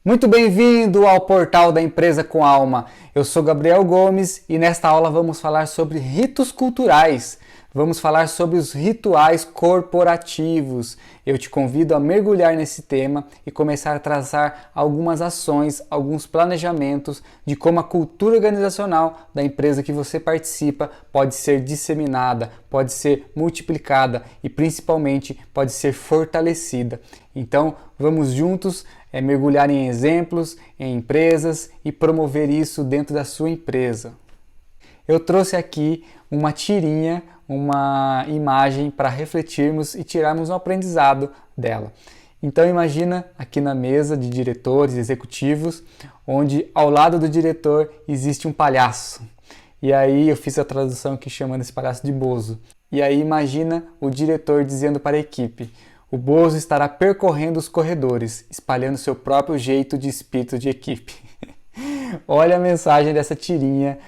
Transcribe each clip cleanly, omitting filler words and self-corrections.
Muito bem-vindo ao Portal da Empresa com Alma. Eu sou Gabriel Gomes e nesta aula vamos falar sobre ritos culturais. Vamos falar sobre os rituais corporativos. Eu te convido a mergulhar nesse tema e começar a traçar algumas ações, alguns planejamentos de como a cultura organizacional da empresa que você participa pode ser disseminada, pode ser multiplicada e principalmente pode ser fortalecida. Então, vamos juntos mergulhar em exemplos, em empresas e promover isso dentro da sua empresa. Eu trouxe aqui uma tirinha, uma imagem para refletirmos e tirarmos um aprendizado dela. Então imagina aqui na mesa de diretores, executivos, onde ao lado do diretor existe um palhaço. E aí eu fiz a tradução aqui chamando esse palhaço de Bozo. E aí imagina o diretor dizendo para a equipe: o Bozo estará percorrendo os corredores, espalhando seu próprio jeito de espírito de equipe. Olha a mensagem dessa tirinha,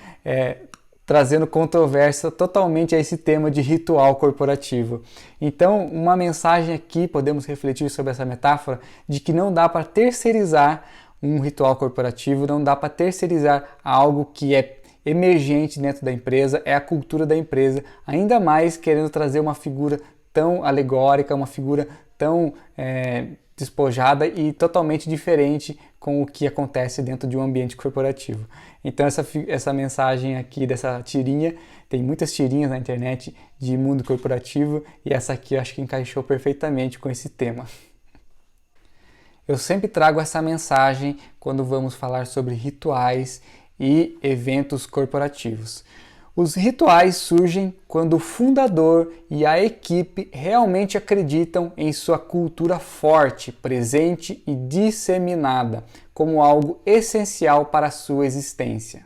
trazendo controvérsia totalmente a esse tema de ritual corporativo. Então, uma mensagem aqui, podemos refletir sobre essa metáfora, de que não dá para terceirizar um ritual corporativo, não dá para terceirizar algo que é emergente dentro da empresa, é a cultura da empresa, ainda mais querendo trazer uma figura tão alegórica, uma figura tão despojada e totalmente diferente com o que acontece dentro de um ambiente corporativo. Então essa mensagem aqui dessa tirinha, tem muitas tirinhas na internet de mundo corporativo e essa aqui eu acho que encaixou perfeitamente com esse tema. Eu sempre trago essa mensagem quando vamos falar sobre rituais e eventos corporativos. Os rituais surgem quando o fundador e a equipe realmente acreditam em sua cultura forte, presente e disseminada como algo essencial para a sua existência.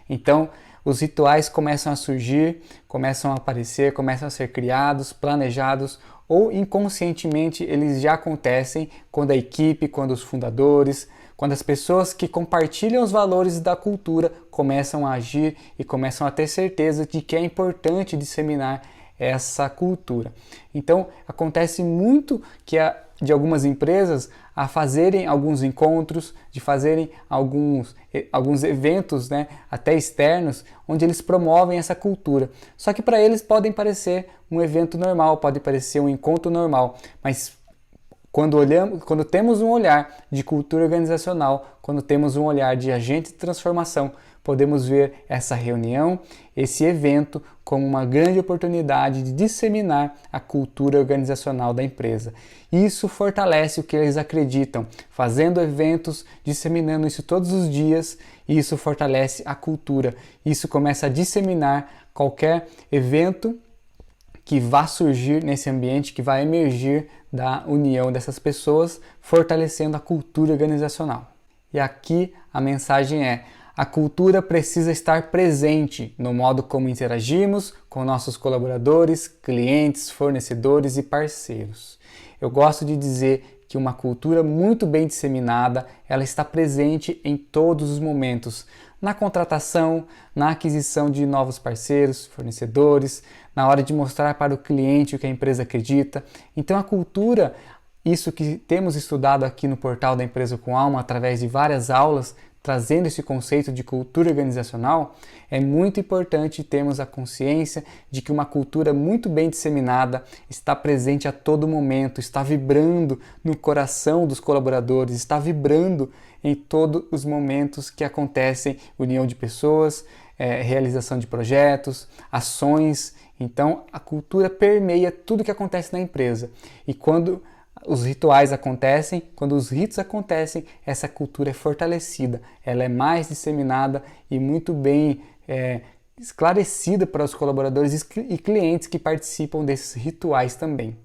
Então, os rituais começam a surgir, começam a aparecer, começam a ser criados, planejados ou inconscientemente eles já acontecem quando a equipe, quando os fundadores, quando as pessoas que compartilham os valores da cultura começam a agir e começam a ter certeza de que é importante disseminar essa cultura. Então, acontece muito de algumas empresas a fazerem alguns encontros, de fazerem alguns eventos, até externos, onde eles promovem essa cultura. Só que para eles podem parecer um evento normal, pode parecer um encontro normal, mas quando temos um olhar de cultura organizacional, quando temos um olhar de agente de transformação, podemos ver essa reunião, esse evento, como uma grande oportunidade de disseminar a cultura organizacional da empresa. Isso fortalece o que eles acreditam, fazendo eventos, disseminando isso todos os dias, e isso fortalece a cultura. Isso começa a disseminar qualquer evento que vá surgir nesse ambiente, que vai emergir da união dessas pessoas, fortalecendo a cultura organizacional. E aqui a mensagem é: a cultura precisa estar presente no modo como interagimos com nossos colaboradores, clientes, fornecedores e parceiros. Eu gosto de dizer que uma cultura muito bem disseminada, ela está presente em todos os momentos, na contratação, na aquisição de novos parceiros, fornecedores, na hora de mostrar para o cliente o que a empresa acredita. Então a cultura, isso que temos estudado aqui no Portal da Empresa com Alma, através de várias aulas, trazendo esse conceito de cultura organizacional, é muito importante termos a consciência de que uma cultura muito bem disseminada está presente a todo momento, está vibrando no coração dos colaboradores, está vibrando em todos os momentos que acontecem união de pessoas, realização de projetos, ações. Então, a cultura permeia tudo que acontece na empresa. E quando os rituais acontecem, quando os ritos acontecem, essa cultura é fortalecida, ela é mais disseminada e muito bem esclarecida para os colaboradores e clientes que participam desses rituais também.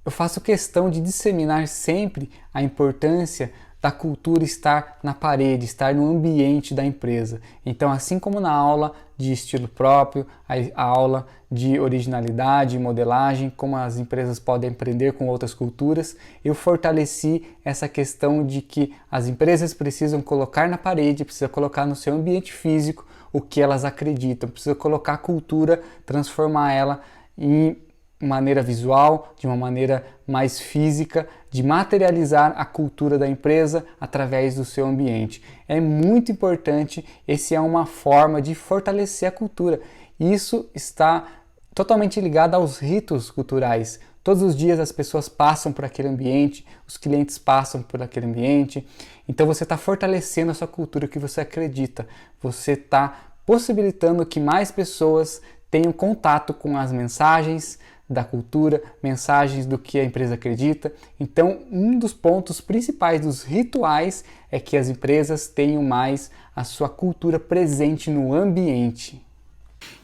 Eu faço questão de disseminar sempre a importância da cultura estar na parede, estar no ambiente da empresa. Então, assim como na aula de estilo próprio, a aula de originalidade e modelagem, como as empresas podem aprender com outras culturas, eu fortaleci essa questão de que as empresas precisam colocar na parede, precisam colocar no seu ambiente físico o que elas acreditam, precisam colocar a cultura, transformar ela em maneira visual, de uma maneira mais física, de materializar a cultura da empresa através do seu ambiente. É muito importante, esse é uma forma de fortalecer a cultura. Isso está totalmente ligado aos ritos culturais. Todos os dias as pessoas passam por aquele ambiente, os clientes passam por aquele ambiente, então você está fortalecendo a sua cultura, o que você acredita. Você está possibilitando que mais pessoas tenham contato com as mensagens da cultura, mensagens do que a empresa acredita. Então, um dos pontos principais dos rituais é que as empresas tenham mais a sua cultura presente no ambiente.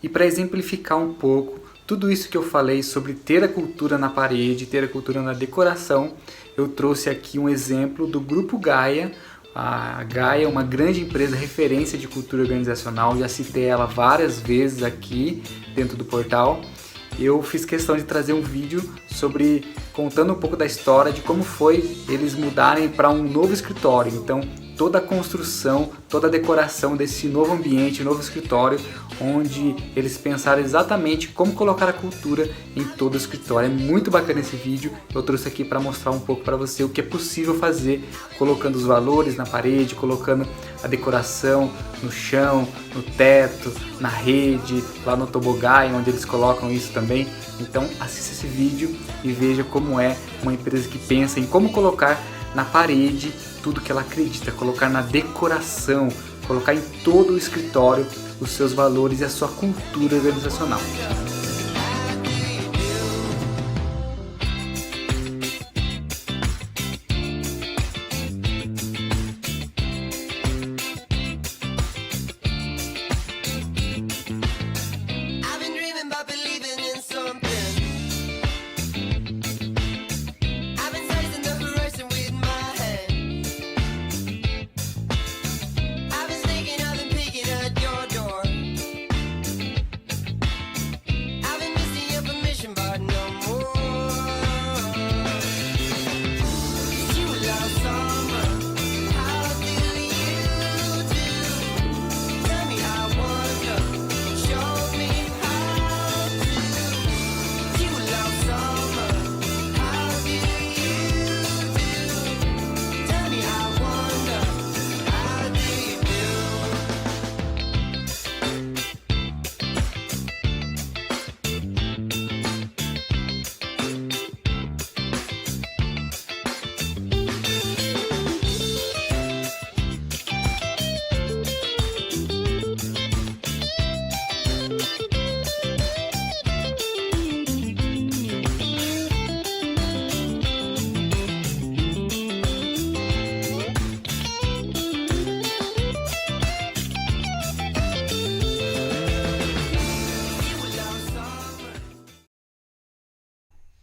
E para exemplificar um pouco tudo isso que eu falei sobre ter a cultura na parede, ter a cultura na decoração, eu trouxe aqui um exemplo do Grupo Gaia. A Gaia é uma grande empresa referência de cultura organizacional, já citei ela várias vezes aqui dentro do portal. Eu fiz questão de trazer um vídeo contando um pouco da história de como foi eles mudarem para um novo escritório. Então, toda a construção, toda a decoração desse novo ambiente, novo escritório, onde eles pensaram exatamente como colocar a cultura em todo o escritório. É muito bacana esse vídeo, eu trouxe aqui para mostrar um pouco para você o que é possível fazer, colocando os valores na parede, colocando a decoração no chão, no teto, na rede, lá no tobogai, onde eles colocam isso também. Então assista esse vídeo e veja como é uma empresa que pensa em como colocar na parede tudo que ela acredita, colocar na decoração, colocar em todo o escritório os seus valores e a sua cultura organizacional.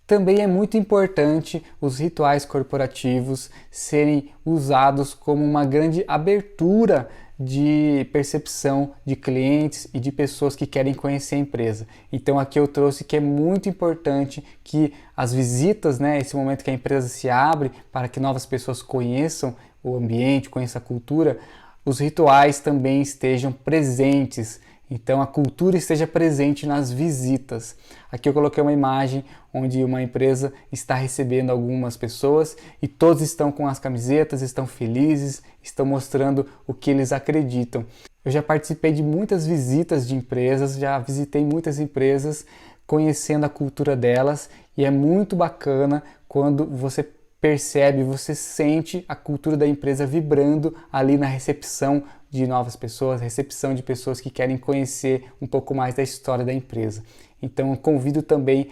Também é muito importante os rituais corporativos serem usados como uma grande abertura de percepção de clientes e de pessoas que querem conhecer a empresa. Então aqui eu trouxe que é muito importante que as visitas, esse momento que a empresa se abre para que novas pessoas conheçam o ambiente, conheçam a cultura, os rituais também estejam presentes. Então a cultura esteja presente nas visitas. Aqui eu coloquei uma imagem onde uma empresa está recebendo algumas pessoas e todos estão com as camisetas, estão felizes, estão mostrando o que eles acreditam. Eu já participei de muitas visitas de empresas, já visitei muitas empresas conhecendo a cultura delas e é muito bacana quando você percebe, você sente a cultura da empresa vibrando ali na recepção de novas pessoas, recepção de pessoas que querem conhecer um pouco mais da história da empresa. Então eu convido também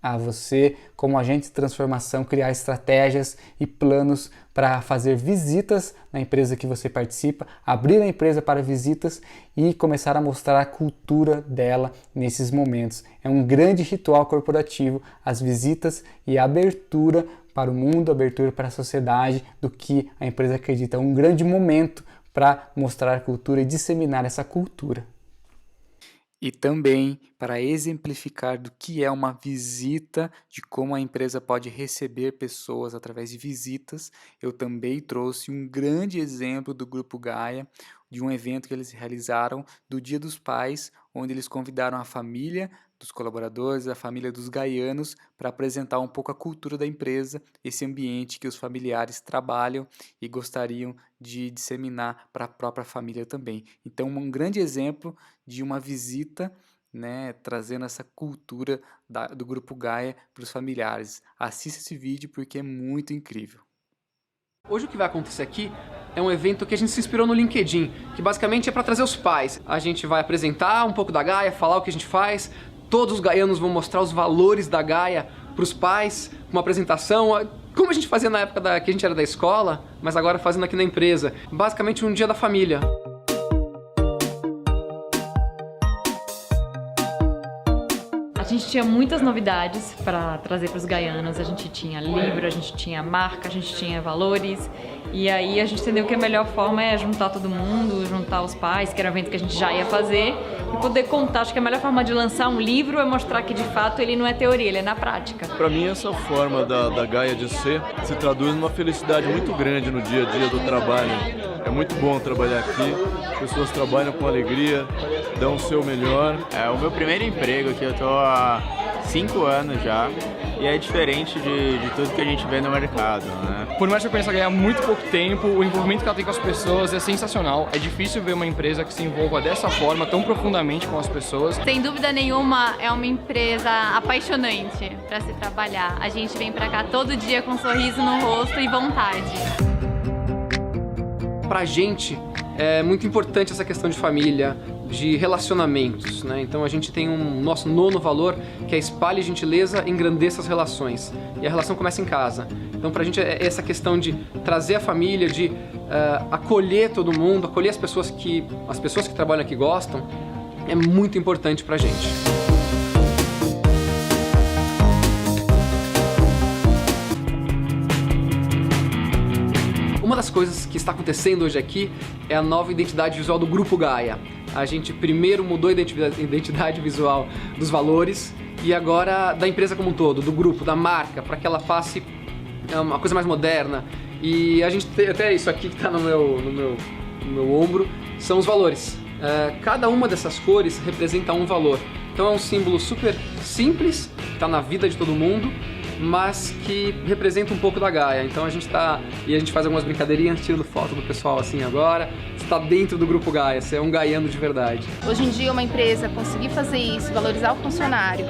a você, como agente de transformação, criar estratégias e planos para fazer visitas na empresa que você participa, abrir a empresa para visitas e começar a mostrar a cultura dela nesses momentos. É um grande ritual corporativo, as visitas e a abertura para o mundo, abertura para a sociedade do que a empresa acredita. É um grande momento para mostrar a cultura e disseminar essa cultura. E também para exemplificar do que é uma visita, de como a empresa pode receber pessoas através de visitas, eu também trouxe um grande exemplo do Grupo Gaia, de um evento que eles realizaram do Dia dos Pais, onde eles convidaram a família dos colaboradores, a família dos gaianos, para apresentar um pouco a cultura da empresa, esse ambiente que os familiares trabalham e gostariam de disseminar para a própria família também. Então, um grande exemplo de uma visita, né, trazendo essa cultura do Grupo Gaia para os familiares. Assista esse vídeo porque é muito incrível. Hoje o que vai acontecer aqui é um evento que a gente se inspirou no LinkedIn, que basicamente é para trazer os pais. A gente vai apresentar um pouco da Gaia, falar o que a gente faz, todos os gaianos vão mostrar os valores da Gaia para os pais, uma apresentação, como a gente fazia na época que a gente era da escola, mas agora fazendo aqui na empresa. Basicamente um dia da família. A gente tinha muitas novidades para trazer para os gaianos. A gente tinha livro, a gente tinha marca, a gente tinha valores. E aí a gente entendeu que a melhor forma é juntar todo mundo, juntar os pais, que era um evento que a gente já ia fazer, e poder contar. Acho que a melhor forma de lançar um livro é mostrar que de fato ele não é teoria, ele é na prática. Para mim, essa forma da Gaia de ser se traduz numa felicidade muito grande no dia a dia do trabalho. É muito bom trabalhar aqui, as pessoas trabalham com alegria, dão o seu melhor. É o meu primeiro emprego aqui, eu tô há 5 anos já, e é diferente de tudo que a gente vê no mercado, né? Por mais que eu conheça a Gaia há muito pouco tempo, o envolvimento que ela tem com as pessoas é sensacional. É difícil ver uma empresa que se envolva dessa forma, tão profundamente com as pessoas. Sem dúvida nenhuma, é uma empresa apaixonante para se trabalhar. A gente vem para cá todo dia com um sorriso no rosto e vontade. Pra gente é muito importante essa questão de família, de relacionamentos, né? Então a gente tem um nosso nono valor, que é espalhe gentileza, engrandeça as relações. E a relação começa em casa. Então pra gente é essa questão de trazer a família, de acolher todo mundo, acolher as pessoas que trabalham aqui gostam, é muito importante pra gente. Uma das coisas que está acontecendo hoje aqui é a nova identidade visual do Grupo Gaia. A gente primeiro mudou a identidade visual dos valores e agora da empresa como um todo, do grupo, da marca, para que ela passe uma coisa mais moderna. E a gente tem até isso aqui que está no meu ombro, são os valores. Cada uma dessas cores representa um valor. Então é um símbolo super simples, que está na vida de todo mundo, mas que representa um pouco da Gaia. Então a gente faz algumas brincadeirinhas, tirando foto do pessoal assim agora. Você está dentro do Grupo Gaia, você é um gaiano de verdade. Hoje em dia uma empresa conseguir fazer isso, valorizar o funcionário,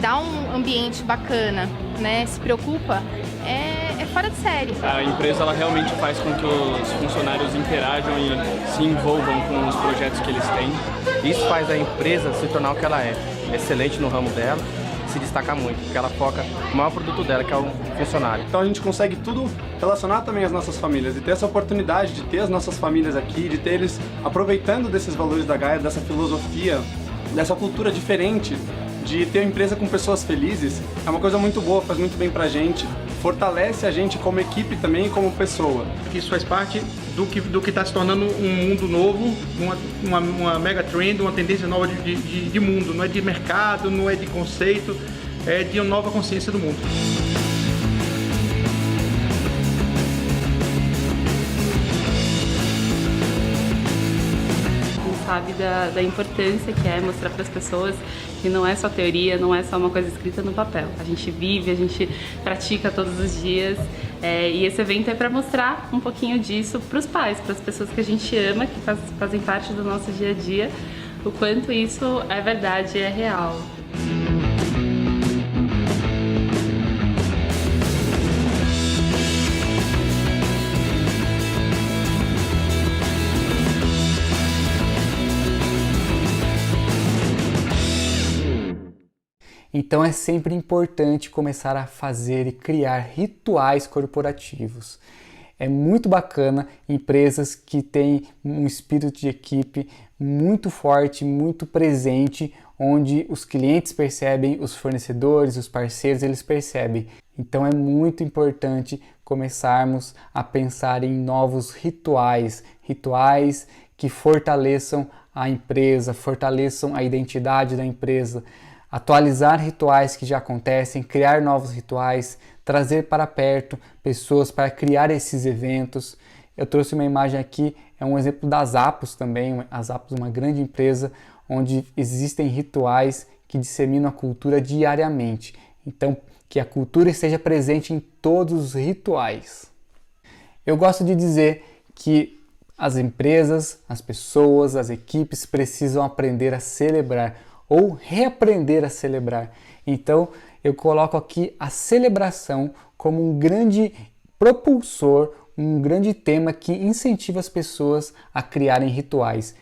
dar um ambiente bacana, né, se preocupa, é fora de série. A empresa ela realmente faz com que os funcionários interajam e se envolvam com os projetos que eles têm. Isso faz a empresa se tornar o que ela é, excelente no ramo dela, se destaca muito, porque ela foca no maior produto dela, que é o funcionário. Então a gente consegue tudo relacionar também às nossas famílias e ter essa oportunidade de ter as nossas famílias aqui, de ter eles aproveitando desses valores da Gaia, dessa filosofia, dessa cultura diferente, de ter uma empresa com pessoas felizes, é uma coisa muito boa, faz muito bem pra gente, fortalece a gente como equipe também e como pessoa. Isso faz parte do que está se tornando um mundo novo, uma mega trend, uma tendência nova de mundo. Não é de mercado, não é de conceito, é de uma nova consciência do mundo. Sabe da importância que é mostrar para as pessoas que não é só teoria, não é só uma coisa escrita no papel. A gente vive, a gente pratica todos os dias e esse evento é para mostrar um pouquinho disso para os pais, para as pessoas que a gente ama, que fazem parte do nosso dia a dia, o quanto isso é verdade, é real. Então é sempre importante começar a fazer e criar rituais corporativos. É muito bacana empresas que têm um espírito de equipe muito forte, muito presente, onde os clientes percebem, os fornecedores, os parceiros, eles percebem. Então é muito importante começarmos a pensar em novos rituais, rituais que fortaleçam a empresa, fortaleçam a identidade da empresa, atualizar rituais que já acontecem, criar novos rituais, trazer para perto pessoas para criar esses eventos. Eu trouxe uma imagem aqui, é um exemplo da Zappos também. A Zappos é uma grande empresa onde existem rituais que disseminam a cultura diariamente. Então, que a cultura esteja presente em todos os rituais. Eu gosto de dizer que as empresas, as pessoas, as equipes precisam aprender a celebrar ou reaprender a celebrar. Então, eu coloco aqui a celebração como um grande propulsor, um grande tema que incentiva as pessoas a criarem rituais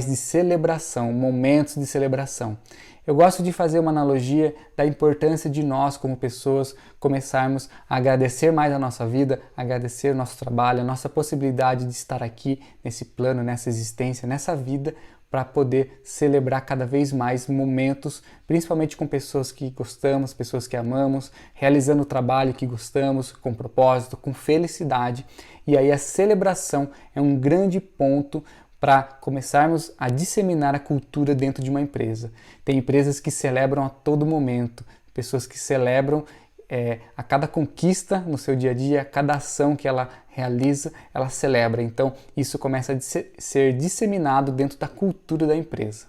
de celebração, momentos de celebração. Eu gosto de fazer uma analogia da importância de nós, como pessoas, começarmos a agradecer mais a nossa vida, agradecer o nosso trabalho, a nossa possibilidade de estar aqui nesse plano, nessa existência, nessa vida, para poder celebrar cada vez mais momentos, principalmente com pessoas que gostamos, pessoas que amamos, realizando o trabalho que gostamos, com propósito, com felicidade. E aí a celebração é um grande ponto para começarmos a disseminar a cultura dentro de uma empresa. Tem empresas que celebram a todo momento, pessoas que celebram a cada conquista no seu dia a dia, a cada ação que ela realiza, ela celebra. Então, isso começa a ser disseminado dentro da cultura da empresa.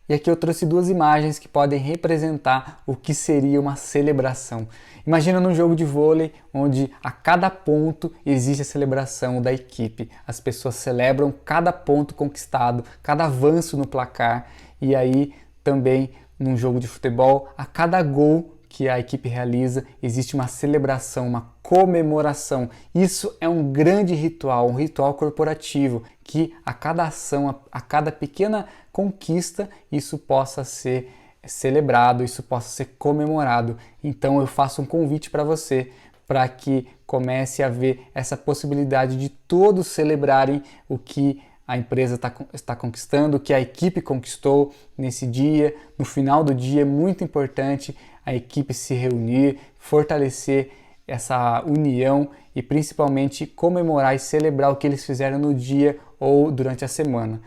E aqui eu trouxe duas imagens que podem representar o que seria uma celebração. Imagina num jogo de vôlei onde a cada ponto existe a celebração da equipe. As pessoas celebram cada ponto conquistado, cada avanço no placar. E aí também num jogo de futebol, a cada gol que a equipe realiza, existe uma celebração, uma comemoração. Isso é um grande ritual, um ritual corporativo, que a cada ação, a cada pequena conquista, isso possa ser celebrado, isso possa ser comemorado. Então eu faço um convite para você, para que comece a ver essa possibilidade de todos celebrarem o que a empresa está conquistando, o que a equipe conquistou nesse dia. No final do dia é muito importante a equipe se reunir, fortalecer essa união e principalmente comemorar e celebrar o que eles fizeram no dia ou durante a semana.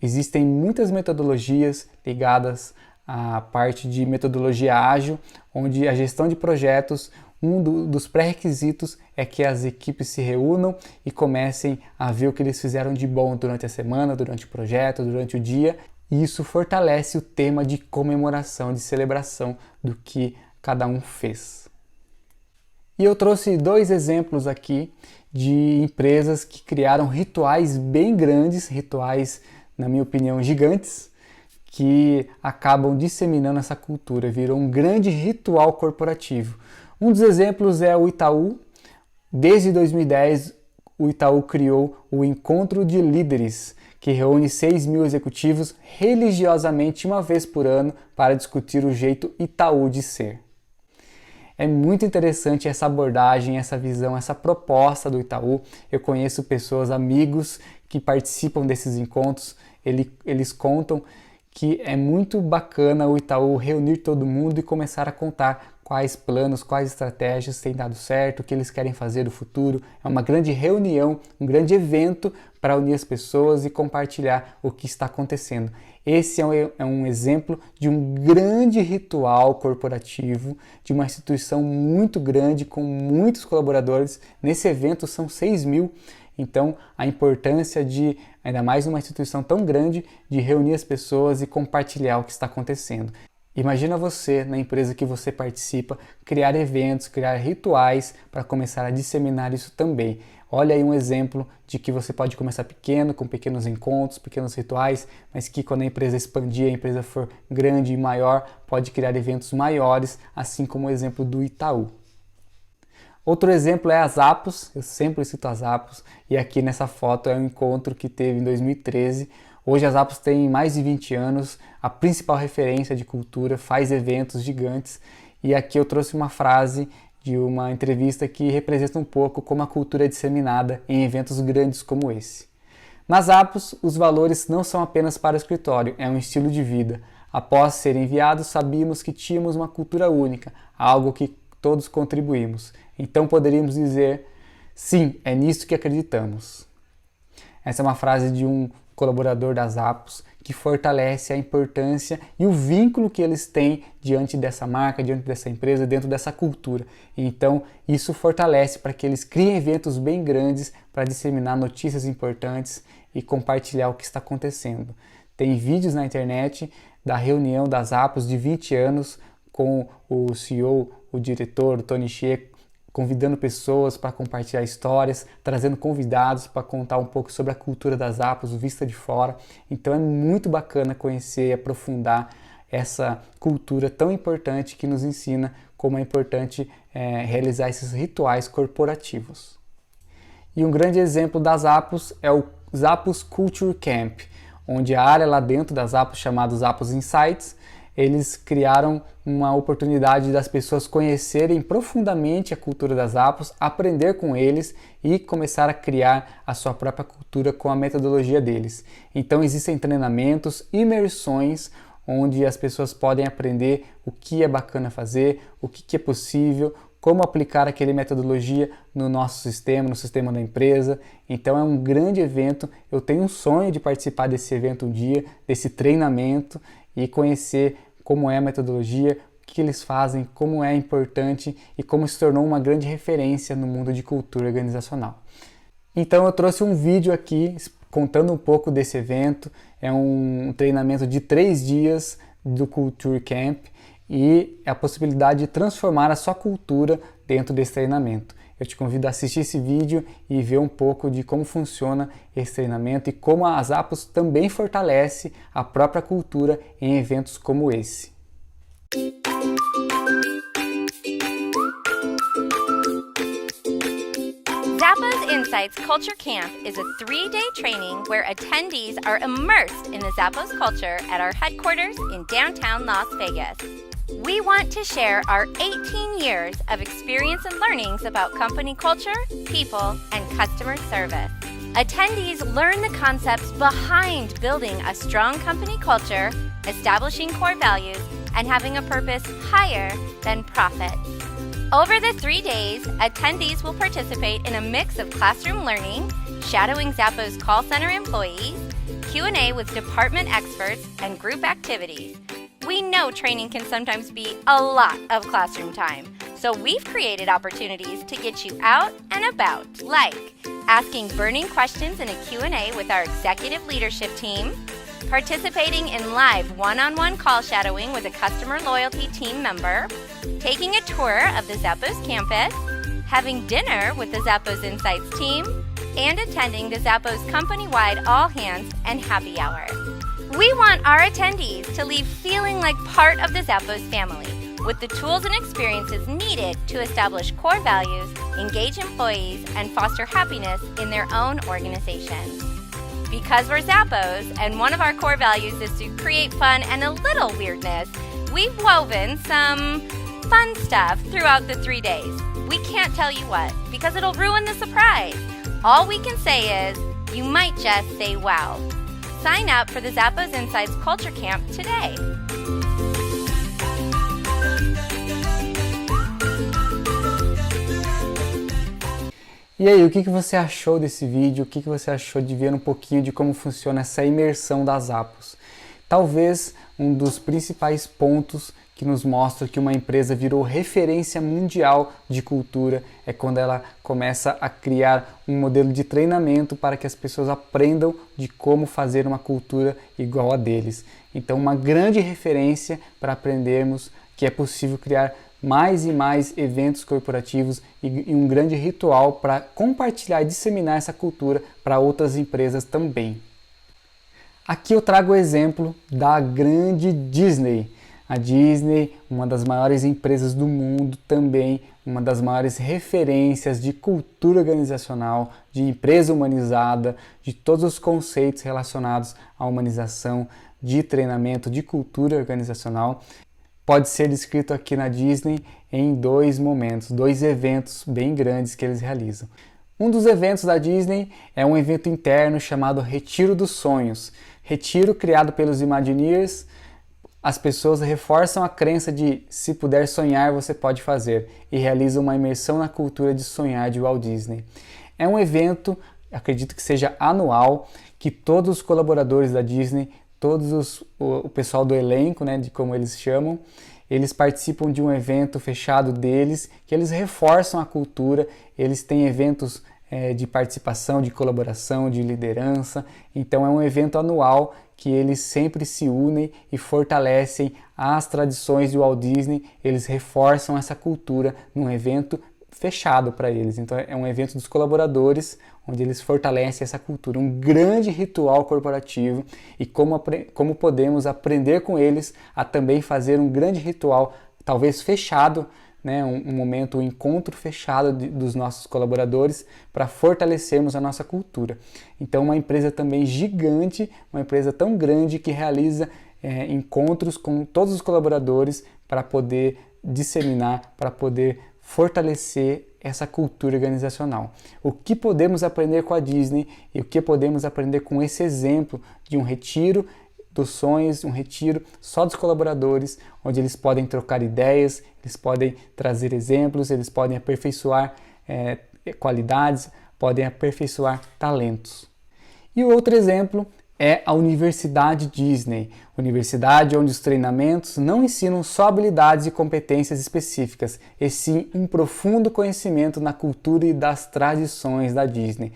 Existem muitas metodologias ligadas à parte de metodologia ágil, onde a gestão de projetos, dos pré-requisitos é que as equipes se reúnam e comecem a ver o que eles fizeram de bom durante a semana, durante o projeto, durante o dia. E isso fortalece o tema de comemoração, de celebração do que cada um fez. E eu trouxe dois exemplos aqui de empresas que criaram rituais bem grandes, rituais, na minha opinião, gigantes, que acabam disseminando essa cultura, virou um grande ritual corporativo. Um dos exemplos é o Itaú. Desde 2010, o Itaú criou o Encontro de Líderes, que reúne 6.000 executivos religiosamente uma vez por ano para discutir o jeito Itaú de ser. É muito interessante essa abordagem, essa visão, essa proposta do Itaú. Eu conheço pessoas, amigos que participam desses encontros. Eles contam que é muito bacana o Itaú reunir todo mundo e começar a contar quais planos, quais estratégias têm dado certo, o que eles querem fazer no futuro. É uma grande reunião, um grande evento para unir as pessoas e compartilhar o que está acontecendo. Esse é um exemplo de um grande ritual corporativo, de uma instituição muito grande, com muitos colaboradores. Nesse evento são 6.000. Então, a importância de, ainda mais numa instituição tão grande, de reunir as pessoas e compartilhar o que está acontecendo. Imagina você, na empresa que você participa, criar eventos, criar rituais para começar a disseminar isso também. Olha aí um exemplo de que você pode começar pequeno, com pequenos encontros, pequenos rituais, mas que quando a empresa expandir, a empresa for grande e maior, pode criar eventos maiores, assim como o exemplo do Itaú. Outro exemplo é a Zappos, eu sempre cito a Zappos, e aqui nessa foto é um encontro que teve em 2013. Hoje a Zappos tem mais de 20 anos, a principal referência de cultura, faz eventos gigantes, e aqui eu trouxe uma frase de uma entrevista que representa um pouco como a cultura é disseminada em eventos grandes como esse. Na Zappos, os valores não são apenas para o escritório, é um estilo de vida. Após ser enviados, sabíamos que tínhamos uma cultura única, algo que todos contribuímos. Então poderíamos dizer, sim, é nisso que acreditamos. Essa é uma frase de um colaborador da Zappos que fortalece a importância e o vínculo que eles têm diante dessa marca, diante dessa empresa, dentro dessa cultura. Então, isso fortalece para que eles criem eventos bem grandes para disseminar notícias importantes e compartilhar o que está acontecendo. Tem vídeos na internet da reunião das Zappos de 20 anos com o CEO, o diretor, o Tony Hsieh, convidando pessoas para compartilhar histórias, trazendo convidados para contar um pouco sobre a cultura das Zappos, vista de fora. Então é muito bacana conhecer e aprofundar essa cultura tão importante que nos ensina como é importante realizar esses rituais corporativos. E um grande exemplo das Zappos é o Zappos Culture Camp, onde a área lá dentro das Zappos, chamada Zappos Insights, eles criaram uma oportunidade das pessoas conhecerem profundamente a cultura das Zappos, aprender com eles e começar a criar a sua própria cultura com a metodologia deles. Então existem treinamentos, imersões, onde as pessoas podem aprender o que é bacana fazer, o que é possível, como aplicar aquela metodologia no nosso sistema, no sistema da empresa. Então é um grande evento, eu tenho um sonho de participar desse evento um dia, desse treinamento e conhecer como é a metodologia, o que eles fazem, como é importante e como se tornou uma grande referência no mundo de cultura organizacional. Então eu trouxe um vídeo aqui contando um pouco desse evento, é um treinamento de 3 dias do Culture Camp e a possibilidade de transformar a sua cultura dentro desse treinamento. Eu te convido a assistir esse vídeo e ver um pouco de como funciona esse treinamento e como a Zappos também fortalece a própria cultura em eventos como esse. Zappos Insights Culture Camp is a 3-day training where attendees are immersed in the Zappos culture at our headquarters in downtown Las Vegas. We want to share our 18 years of experience and learnings about company culture, people, and customer service. Attendees learn the concepts behind building a strong company culture, establishing core values, and having a purpose higher than profit. Over the 3 days, attendees will participate in a mix of classroom learning, shadowing Zappos call center employees, Q&A with department experts, and group activities. We know training can sometimes be a lot of classroom time, so we've created opportunities to get you out and about, like asking burning questions in a Q&A with our executive leadership team, participating in live one-on-one call shadowing with a customer loyalty team member, taking a tour of the Zappos campus, having dinner with the Zappos Insights team, and attending the Zappos company-wide all-hands and happy hour. We want our attendees to leave feeling like part of the Zappos family, with the tools and experiences needed to establish core values, engage employees, and foster happiness in their own organizations. Because we're Zappos, and one of our core values is to create fun and a little weirdness, we've woven some fun stuff throughout the 3 days. We can't tell you what, because it'll ruin the surprise. All we can say is, you might just say wow. Sign up for the Zappos Insights Culture Camp today. E aí, o que você achou desse vídeo? O que você achou de ver um pouquinho de como funciona essa imersão das Zappos? Talvez um dos principais pontos que nos mostra que uma empresa virou referência mundial de cultura é quando ela começa a criar um modelo de treinamento para que as pessoas aprendam de como fazer uma cultura igual a deles. Então, uma grande referência para aprendermos que é possível criar mais e mais eventos corporativos e um grande ritual para compartilhar e disseminar essa cultura para outras empresas também. Aqui eu trago o exemplo da grande Disney. A Disney, uma das maiores empresas do mundo, também uma das maiores referências de cultura organizacional, de empresa humanizada, de todos os conceitos relacionados à humanização, de treinamento, de cultura organizacional. Pode ser descrito aqui na Disney em 2 momentos, 2 eventos bem grandes que eles realizam. Um dos eventos da Disney é um evento interno chamado Retiro dos Sonhos. Retiro criado pelos Imagineers. As pessoas reforçam a crença de se puder sonhar, você pode fazer e realizam uma imersão na cultura de sonhar de Walt Disney. É um evento acredito que seja anual, que todos os colaboradores da Disney, o pessoal do elenco, né, de como eles chamam, eles participam de um evento fechado deles, que eles reforçam a cultura, eles têm eventos de participação, de colaboração, de liderança. Então é um evento anual que eles sempre se unem e fortalecem as tradições de Walt Disney, eles reforçam essa cultura num evento fechado para eles. Então é um evento dos colaboradores, onde eles fortalecem essa cultura, um grande ritual corporativo, e como podemos aprender com eles a também fazer um grande ritual, talvez fechado, né, um momento, um encontro fechado dos nossos colaboradores para fortalecermos a nossa cultura. Então uma empresa também gigante, uma empresa tão grande que realiza encontros com todos os colaboradores para poder disseminar, para poder fortalecer essa cultura organizacional. O que podemos aprender com a Disney e o que podemos aprender com esse exemplo de um retiro dos sonhos, um retiro só dos colaboradores, onde eles podem trocar ideias, eles podem trazer exemplos, eles podem aperfeiçoar qualidades, podem aperfeiçoar talentos. E o outro exemplo é a Universidade Disney, universidade onde os treinamentos não ensinam só habilidades e competências específicas, e sim um profundo conhecimento na cultura e das tradições da Disney.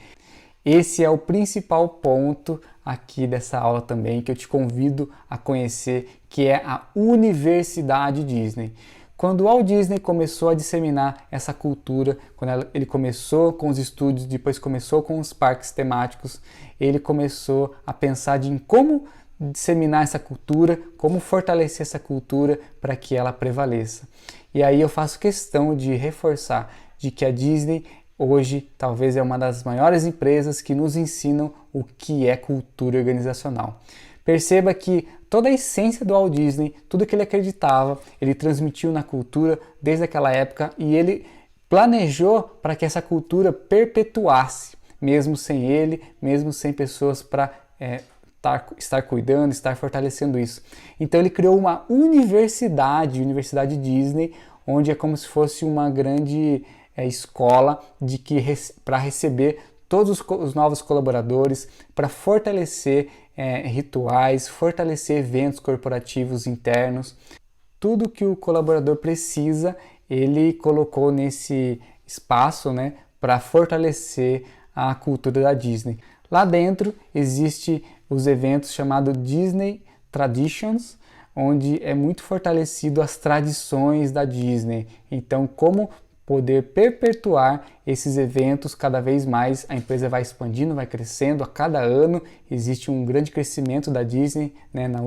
Esse é o principal ponto aqui dessa aula também, que eu te convido a conhecer, que é a Universidade Disney. Quando o Walt Disney começou a disseminar essa cultura, quando ele começou com os estúdios, depois começou com os parques temáticos, ele começou a pensar em como disseminar essa cultura, como fortalecer essa cultura para que ela prevaleça. E aí eu faço questão de reforçar de que a Disney hoje talvez é uma das maiores empresas que nos ensinam o que é cultura organizacional. Perceba que toda a essência do Walt Disney, tudo que ele acreditava, ele transmitiu na cultura desde aquela época e ele planejou para que essa cultura perpetuasse, mesmo sem ele, mesmo sem pessoas para estar cuidando, estar fortalecendo isso. Então ele criou uma Universidade Disney, onde é como se fosse uma grande escola para receber todos os novos colaboradores, para fortalecer rituais, fortalecer eventos corporativos internos. Tudo que o colaborador precisa, ele colocou nesse espaço, né, para fortalecer a cultura da Disney. Lá dentro existem os eventos chamados Disney Traditions, onde é muito fortalecido as tradições da Disney. Então, como poder perpetuar esses eventos cada vez mais, a empresa vai expandindo, vai crescendo, a cada ano existe um grande crescimento da Disney, né, nas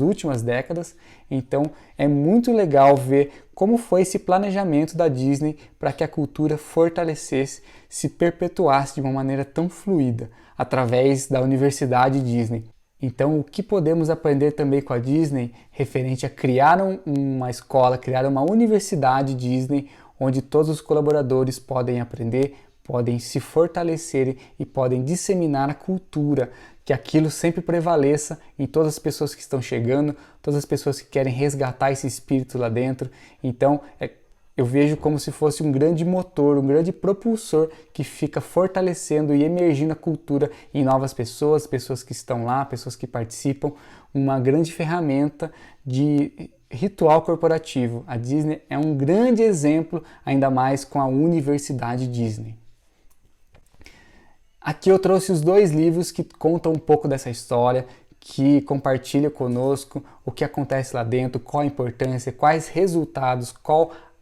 últimas décadas, então é muito legal ver como foi esse planejamento da Disney para que a cultura fortalecesse, se perpetuasse de uma maneira tão fluida, através da Universidade Disney. Então, o que podemos aprender também com a Disney, referente a criar uma escola, criar uma Universidade Disney, onde todos os colaboradores podem aprender, podem se fortalecer e podem disseminar a cultura, que aquilo sempre prevaleça em todas as pessoas que estão chegando, todas as pessoas que querem resgatar esse espírito lá dentro. Então, eu vejo como se fosse um grande motor, um grande propulsor que fica fortalecendo e emergindo a cultura em novas pessoas, pessoas que estão lá, pessoas que participam, uma grande ferramenta de ritual corporativo. A Disney é um grande exemplo, ainda mais com a Universidade Disney. Aqui eu trouxe os 2 livros que contam um pouco dessa história, que compartilham conosco o que acontece lá dentro, qual a importância, quais resultados,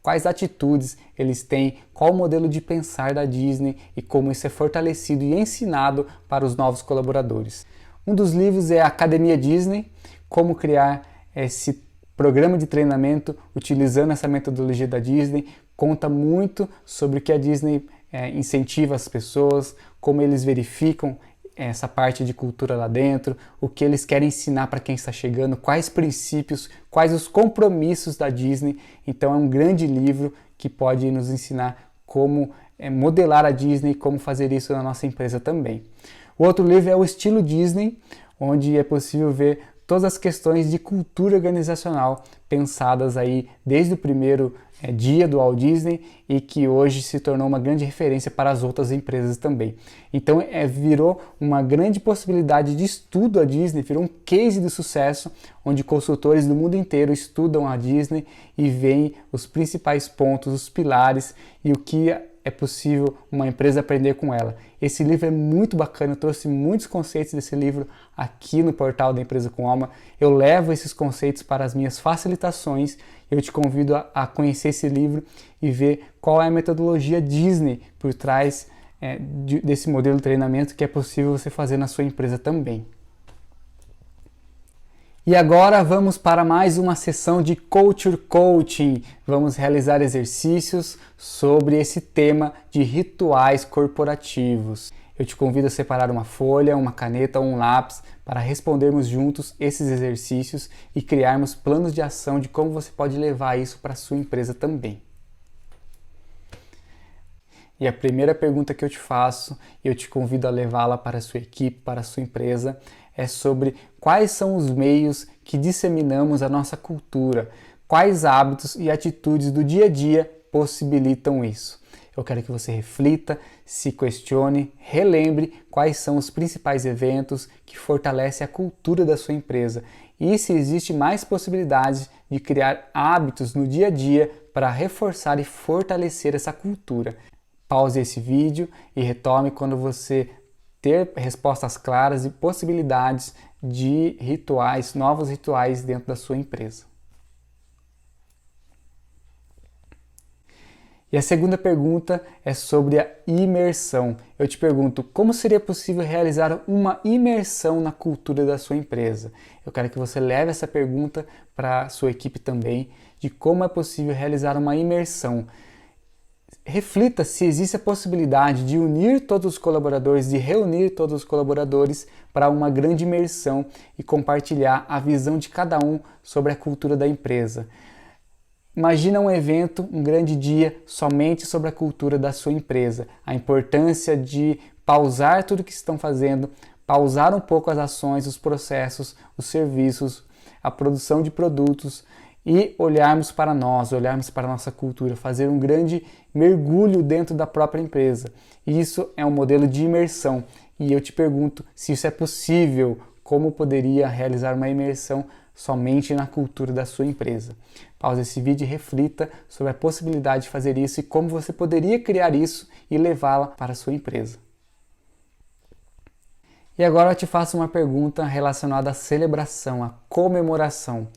quais atitudes eles têm, qual o modelo de pensar da Disney e como isso é fortalecido e ensinado para os novos colaboradores. Um dos livros é a Academia Disney, como criar esse programa de treinamento utilizando essa metodologia da Disney, conta muito sobre o que a Disney incentiva as pessoas, como eles verificam essa parte de cultura lá dentro, o que eles querem ensinar para quem está chegando, quais princípios, quais os compromissos da Disney. Então é um grande livro que pode nos ensinar como modelar a Disney, como fazer isso na nossa empresa também. O outro livro é o Estilo Disney, onde é possível ver todas as questões de cultura organizacional pensadas aí desde o primeiro dia do Walt Disney e que hoje se tornou uma grande referência para as outras empresas também. Então virou uma grande possibilidade de estudo a Disney, virou um case de sucesso onde consultores do mundo inteiro estudam a Disney e veem os principais pontos, os pilares e o que é possível uma empresa aprender com ela. Esse livro é muito bacana, eu trouxe muitos conceitos desse livro aqui no portal da Empresa com Alma. Eu levo esses conceitos para as minhas facilitações. Eu te convido a conhecer esse livro e ver qual é a metodologia Disney por trás desse modelo de treinamento que é possível você fazer na sua empresa também. E agora vamos para mais uma sessão de Culture Coaching. Vamos realizar exercícios sobre esse tema de rituais corporativos. Eu te convido a separar uma folha, uma caneta ou um lápis para respondermos juntos esses exercícios e criarmos planos de ação de como você pode levar isso para a sua empresa também. E a primeira pergunta que eu te faço, e eu te convido a levá-la para a sua equipe, para a sua empresa, é sobre quais são os meios que disseminamos a nossa cultura, quais hábitos e atitudes do dia a dia possibilitam isso. Eu quero que você reflita, se questione, relembre quais são os principais eventos que fortalecem a cultura da sua empresa e se existe mais possibilidades de criar hábitos no dia a dia para reforçar e fortalecer essa cultura. Pause esse vídeo e retome quando você ter respostas claras e possibilidades de rituais, novos rituais dentro da sua empresa. E a segunda pergunta é sobre a imersão. Eu te pergunto, como seria possível realizar uma imersão na cultura da sua empresa? Eu quero que você leve essa pergunta para a sua equipe também, de como é possível realizar uma imersão. Reflita se existe a possibilidade de unir todos os colaboradores, de reunir todos os colaboradores para uma grande imersão e compartilhar a visão de cada um sobre a cultura da empresa. Imagina um evento, um grande dia, somente sobre a cultura da sua empresa. A importância de pausar tudo o que estão fazendo, pausar um pouco as ações, os processos, os serviços, a produção de produtos e olharmos para nós, olharmos para a nossa cultura, fazer um grande mergulho dentro da própria empresa. Isso é um modelo de imersão e eu te pergunto se isso é possível, como poderia realizar uma imersão somente na cultura da sua empresa. Pause esse vídeo e reflita sobre a possibilidade de fazer isso e como você poderia criar isso e levá-la para a sua empresa. E agora eu te faço uma pergunta relacionada à celebração, à comemoração.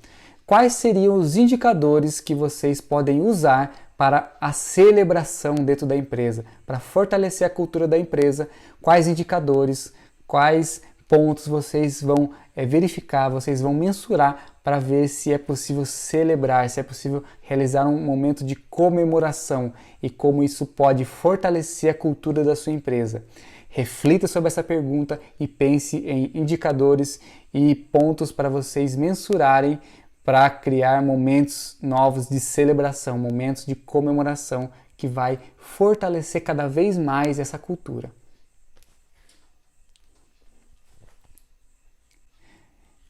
Quais seriam os indicadores que vocês podem usar para a celebração dentro da empresa, para fortalecer a cultura da empresa? Quais indicadores, quais pontos vocês vão verificar, vocês vão mensurar para ver se é possível celebrar, se é possível realizar um momento de comemoração e como isso pode fortalecer a cultura da sua empresa? Reflita sobre essa pergunta e pense em indicadores e pontos para vocês mensurarem para criar momentos novos de celebração, momentos de comemoração que vai fortalecer cada vez mais essa cultura.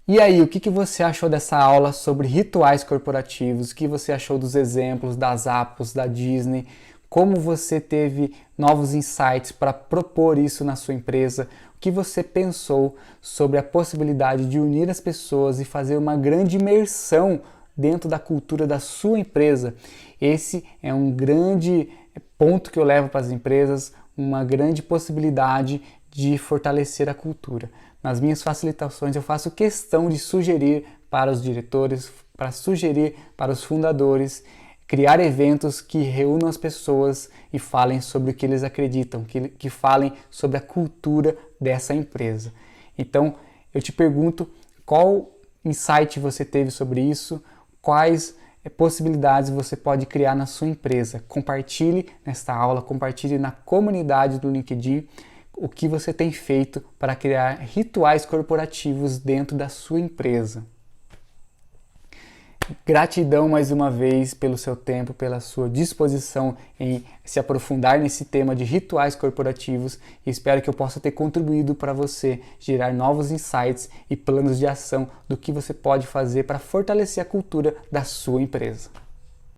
E aí, o que você achou dessa aula sobre rituais corporativos? O que você achou dos exemplos das Apples, da Disney? Como você teve novos insights para propor isso na sua empresa? O que você pensou sobre a possibilidade de unir as pessoas e fazer uma grande imersão dentro da cultura da sua empresa? Esse é um grande ponto que eu levo para as empresas, uma grande possibilidade de fortalecer a cultura. Nas minhas facilitações eu faço questão de sugerir para os diretores, para sugerir para os fundadores, criar eventos que reúnam as pessoas e falem sobre o que eles acreditam, que falem sobre a cultura dessa empresa. Então, eu te pergunto, qual insight você teve sobre isso? Quais possibilidades você pode criar na sua empresa? Compartilhe nesta aula, compartilhe na comunidade do LinkedIn o que você tem feito para criar rituais corporativos dentro da sua empresa. Gratidão mais uma vez pelo seu tempo, pela sua disposição em se aprofundar nesse tema de rituais corporativos e espero que eu possa ter contribuído para você gerar novos insights e planos de ação do que você pode fazer para fortalecer a cultura da sua empresa.